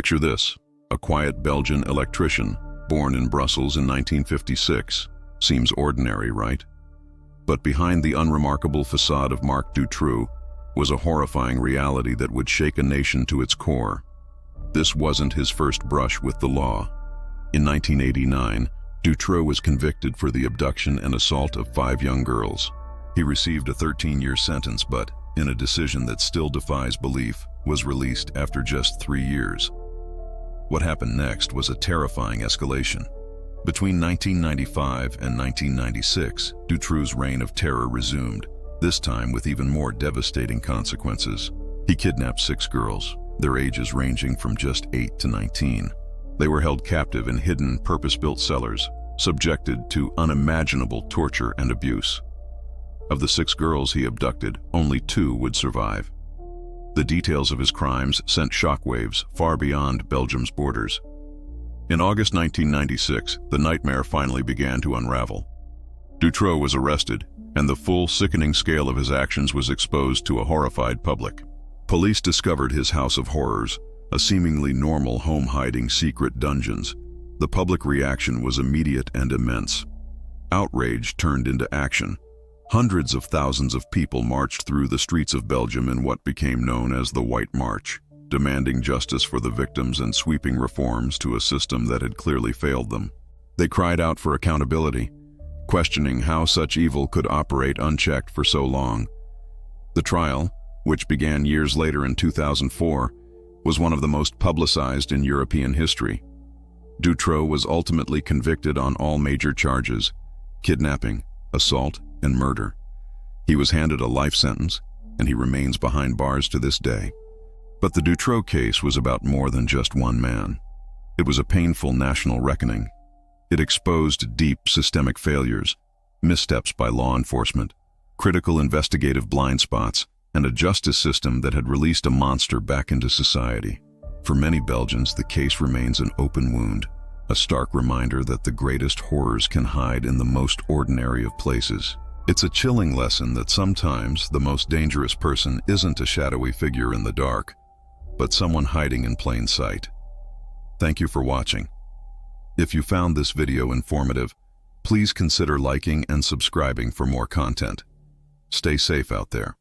Picture this, a quiet Belgian electrician, born in Brussels in 1956. Seems ordinary, right? But behind the unremarkable facade of Marc Dutroux was a horrifying reality that would shake a nation to its core. This wasn't his first brush with the law. In 1989, Dutroux was convicted for the abduction and assault of 5 young girls. He received a 13-year sentence, but, in a decision that still defies belief, was released after just 3 years. What happened next was a terrifying escalation. Between 1995 and 1996, Dutroux's reign of terror resumed, this time with even more devastating consequences. He kidnapped 6 girls, their ages ranging from just 8 to 19. They were held captive in hidden, purpose-built cellars, subjected to unimaginable torture and abuse. Of the 6 girls he abducted, only 2 would survive. The details of his crimes sent shockwaves far beyond Belgium's borders. In August 1996, the nightmare finally began to unravel. Dutroux was arrested, and the full, sickening scale of his actions was exposed to a horrified public. Police discovered his house of horrors, a seemingly normal home hiding secret dungeons. The public reaction was immediate and immense. Outrage turned into action. Hundreds of thousands of people marched through the streets of Belgium in what became known as the White March, demanding justice for the victims and sweeping reforms to a system that had clearly failed them. They cried out for accountability, questioning how such evil could operate unchecked for so long. The trial, which began years later in 2004, was one of the most publicized in European history. Dutroux was ultimately convicted on all major charges: kidnapping, assault, and murder. He was handed a life sentence, and he remains behind bars to this day. But the Dutroux case was about more than just one man. It was a painful national reckoning. It exposed deep systemic failures, missteps by law enforcement, critical investigative blind spots, and a justice system that had released a monster back into society. For many Belgians, the case remains an open wound, a stark reminder that the greatest horrors can hide in the most ordinary of places. It's a chilling lesson that sometimes the most dangerous person isn't a shadowy figure in the dark, but someone hiding in plain sight. Thank you for watching. If you found this video informative, please consider liking and subscribing for more content. Stay safe out there.